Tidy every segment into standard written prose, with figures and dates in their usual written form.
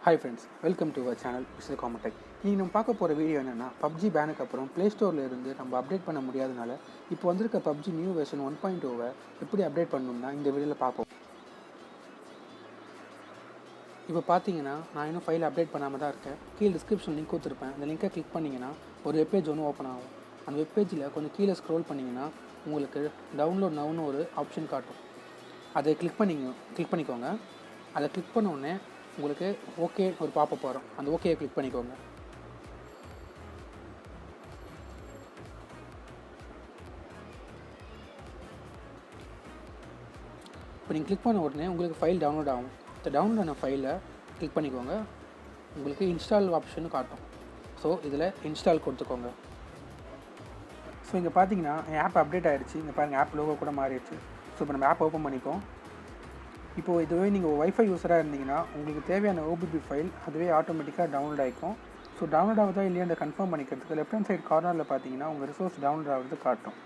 Hi friends, welcome to our channel Mr. Comatech. இன்றைக்கி நம்ம பார்க்க போகிற வீடியோ என்னென்னா PUBG பேனுக்கு அப்புறம் ப்ளே ஸ்டோரில் இருந்து நம்ம அப்டேட் பண்ண முடியாதனால இப்போ வந்திருக்க PUBG நியூ வெர்ஷன் 1.0 எப்படி அப்டேட் பண்ணணும்னா இந்த வீடியோவில் பார்ப்போம். இப்போ பார்த்தீங்கன்னா நான் இன்னும் ஃபைல் அப்டேட் பண்ணாமல் தான் இருக்கேன். கீழே டிஸ்கிரிப்ஷன் லிங்க் கொடுத்துருப்பேன். அந்த லிங்கை கிளிக் பண்ணிங்கன்னா ஒரு வெப்பேஜ் ஒன்று ஓப்பன் ஆகும். அந்த வெப்பேஜில் கொஞ்சம் கீழே ஸ்க்ரோல் பண்ணிங்கன்னா உங்களுக்கு டவுன்லோட் நவுன்னு ஒரு ஆப்ஷன் காட்டும். அதை கிளிக் பண்ணிக்கோங்க. அதை கிளிக் பண்ண உடனே உங்களுக்கு ஓகே ஒரு பாப்பப் வரும். அந்த ஓகேயை கிளிக் பண்ணிக்கோங்க. இப்போ நீங்கள் கிளிக் பண்ண உடனே உங்களுக்கு ஃபைல் டவுன்லோட் ஆகும். இந்த டவுன்லோட் ஆன ஃபைலை கிளிக் பண்ணிக்கோங்க. உங்களுக்கு இன்ஸ்டால் ஆப்ஷன் காட்டும். ஸோ இதில் இன்ஸ்டால் கொடுத்துக்கோங்க. ஸோ இங்கே பார்த்தீங்கன்னா என் ஆப் அப்டேட் ஆகிடுச்சு. இங்கே பாருங்கள் ஆப் லோகோ கூட மாறிடுச்சு. ஸோ இப்போ நம்ம ஆப் ஓப்பன் பண்ணிப்போம். இப்போது இதுவே நீங்கள் வைஃபை யூஸராக இருந்தீங்கன்னா உங்களுக்கு தேவையான ஓபிபி ஃபைல் அதுவே ஆட்டோமேட்டிக்காக டவுன்லோட் ஆகிக்கும். ஸோ டவுன்லோட் ஆகுதா இல்லையா அந்த கன்ஃபார்ம் பண்ணிக்கிறதுக்கு லெஃப்ட் ஹேண்ட் சைட் கார்னரில் பார்த்தீங்கன்னா உங்கள் ரிசோர்ஸ் டவுன்லோட் ஆகிறது காட்டும்.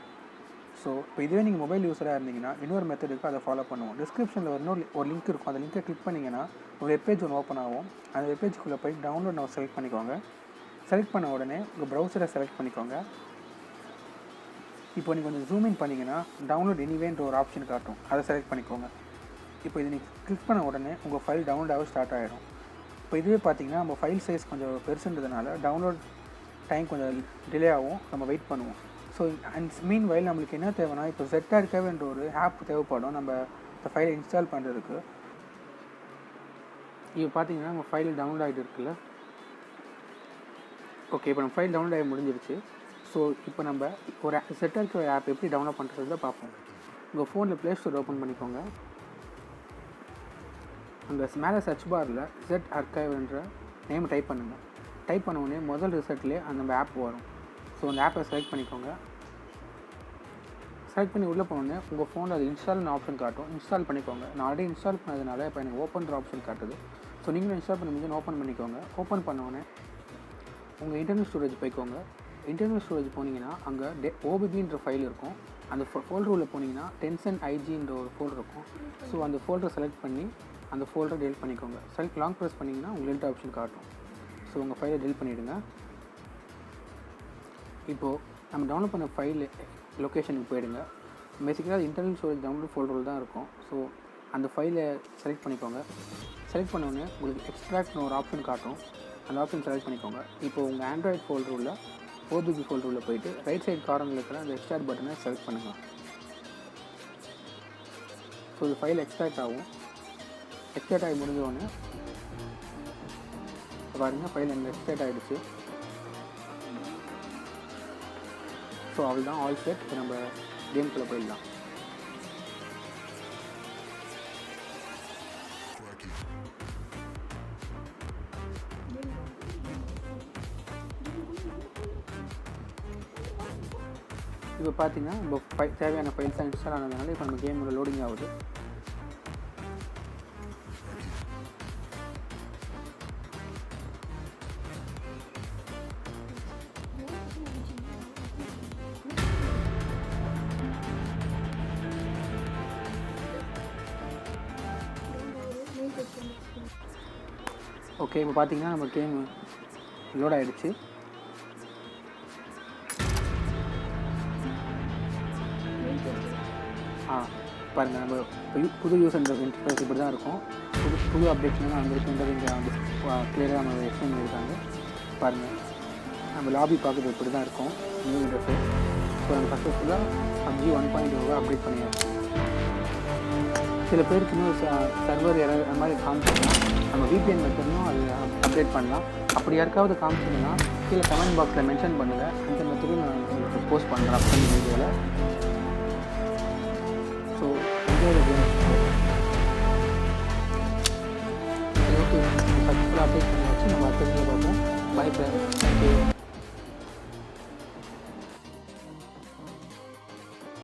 ஸோ இப்போ இதுவே நீங்கள் மொபைல் யூஸராக இருந்தீங்கன்னா இன்னொரு மெத்தட் இருக்குது, அதை ஃபாலோ பண்ணுவோம். டிஸ்கிரிப்ஷனில் ஒரு லிங்க் இருக்கும். அந்த லிங்கை கிளிக் பண்ணிங்கன்னா ஒரு வெப்பேஜ் ஒன்று ஓப்பன் ஆகும். அந்த வெப்பேஜுக்குள்ளே போய் டவுன்லோட் நான் செலக்ட் பண்ணிக்கோங்க. செலக்ட் பண்ண உடனே உங்கள் ப்ரௌசரை செலக்ட் பண்ணிக்கோங்க. இப்போ நீங்கள் கொஞ்சம் ஜூம் இன் பண்ணிங்கன்னா டவுன்லோட் எனிவேன்ற ஒரு ஆப்ஷன் காட்டும். அதை செலக்ட் பண்ணிக்கோங்க. இப்போ இது நீங்கள் கிளிக் பண்ண உடனே உங்கள் ஃபைல் டவுன்லோட் ஆக ஸ்டார்ட் ஆகிடும். இப்போ இதுவே பார்த்தீங்கன்னா நம்ம ஃபைல் சைஸ் கொஞ்சம் பெருசுன்றதுனால டவுன்லோட் டைம் கொஞ்சம் டிலே ஆகும். நம்ம வெயிட் பண்ணுவோம். ஸோ அண்ட் மீன் வைல் நம்மளுக்கு என்ன தேவைன்னா இப்போ ZRKன்ற ஒரு ஆப் தேவைப்படும் நம்ம இந்த ஃபைலை இன்ஸ்டால் பண்ணுறதுக்கு. இப்போ பார்த்தீங்கன்னா நம்ம ஃபைல் டவுன்லோட் ஆகிட்டு இருக்குல்ல. ஓகே, இப்போ நம்ம ஃபைல் டவுன்லோட் ஆகி முடிஞ்சிருச்சு. ஸோ இப்போ நம்ம ஒரு ZRK ஆப் எப்படி டவுன்லோட் பண்ணுறதை பார்ப்போம். உங்கள் ஃபோனில் ப்ளே ஸ்டோர் ஓப்பன் பண்ணிக்கோங்க. அந்த மேலே சர்ச் பாரில் ZRKன்ற நேம் டைப் பண்ணுங்கள். டைப் பண்ண உடனே முதல் ரிசல்ட்லேயே அந்த ஆப் வரும். ஸோ அந்த ஆப்பை செலக்ட் பண்ணிக்கோங்க. செலக்ட் பண்ணி உள்ளே போனோடனே உங்கள் ஃபோனில் அது இன்ஸ்டால்னு ஆப்ஷன் காட்டும். இன்ஸ்டால் பண்ணிக்கோங்க. நான் ஆல்ரெடி இன்ஸ்டால் பண்ணதுனால இப்போ எனக்கு ஓப்பன்ற ஆப்ஷன் காட்டுது. ஸோ நீங்களும் இன்ஸ்டால் பண்ணி முடிஞ்சு ஓப்பன் பண்ணிக்கோங்க. ஓப்பன் பண்ணோடனே உங்கள் இன்டர்னல் ஸ்டோரேஜ் போய்க்கோங்க. இன்டர்னல் ஸ்டோரேஜ் போனீங்கன்னா அங்கே ஓபிபின்ற ஃபைல் இருக்கும். அந்த ஃபோல்டர் உள்ள போனீங்கன்னா டென்சன் ஐஜின்ற ஒரு ஃபோல்டர் இருக்கும். ஸோ அந்த ஃபோல்டரை செலக்ட் பண்ணி அந்த ஃபோல்டரை டெலிட் பண்ணிக்கோங்க. செலக்ட் லாங் ப்ரெஸ் பண்ணிங்கன்னா உங்களுக்கு டெலிட் ஆப்ஷன் காட்டும். ஸோ உங்கள் ஃபைலை டெலிட் பண்ணிவிடுங்க. இப்போது நம்ம டவுன்லோட் பண்ண ஃபைல் லொக்கேஷனுக்கு போயிடுங்க. பேசிக்காக அது இன்டர்னல் ஸ்டோரேஜ் டவுன்லோட் ஃபோல்டரில் தான் இருக்கும். ஸோ அந்த ஃபைலை செலக்ட் பண்ணிக்கோங்க. செலக்ட் பண்ணோடனே உங்களுக்கு எக்ஸ்ட்ராக்ட்னு ஒரு ஆப்ஷன் காட்டும். அந்த ஆப்ஷன் செலக்ட் பண்ணிக்கோங்க. இப்போது உங்கள் ஆண்ட்ராய்ட் ஃபோல்டர் உள்ள ஓபிபி ஃபோல்டர் உள்ள போயிட்டு ரைட் சைட் கார்னரில் இருக்கிற அந்த எக்ஸ்ட்ராக்ட் பட்டனை செலக்ட் பண்ணுங்கள். ஸோ இது ஃபைல் எக்ஸ்ட்ராக்ட் ஆகும். எக்ஸ்ட்ராக்ட் ஆகி முடிஞ்சோடனே பாருங்கள் ஃபைல் எனக்கு எக்ஸ்ட்ராக்ட் ஆகிடுச்சு. ஸோ அவள் தான் ஆல் செட். இப்போ நம்ம கேம்குள்ளே போயிடலாம். இப்போ பார்த்தீங்கன்னா நம்ம தேவையான ஃபைல்ஸ் இன்ஸ்டால் ஆனதுனால இப்போ நம்ம கேமோட லோடிங் ஆகுது. ஓகே, இப்போ பார்த்தீங்கன்னா நம்ம கேம் லோட் ஆகிடுச்சு. பாருங்கள் நம்ம புது யூசர் இன்டர்ஃபேஸ் இப்படி தான் இருக்கும். புது அப்டேட்ஸ்லாம் அங்கே இருக்குன்றது இங்கே கிளியராக நம்ம எக்ஸ்பிளைன் பண்ணியிருக்காங்க. பாருங்கள் நம்ம லாபி பார்க்குறது இப்படி தான் இருக்கும் நியூ இன்டர்ஃபேஸ். ஸோ நம்ம சக்ஸஸ்ஃபுல்லாக PUBG 1.0 அப்டேட் பண்ணியாச்சு. சில பேருக்கு இன்னும் சர்வர் அந்த மாதிரி காமிச்சிங்கன்னா நம்ம VPN மெத்தட்னும் அது அப்டேட் பண்ணலாம். அப்படி யாருக்காவது காமிச்சிங்கன்னா கீழே கமெண்ட் பாக்ஸில் மென்ஷன் பண்ணுங்கள். அந்த மெத்தடும் நான் உங்களுக்கு போஸ்ட் பண்ணுறேன் அப்கமிங் வீடியோவில். ஸோ ஓகே, சக்ஸஸ்ஃபுல்லாக அப்டேட் பண்ணியாச்சு. நம்ம அடுத்த வீடியோவில் பார்ப்போம். பை. தேங்க்யூ.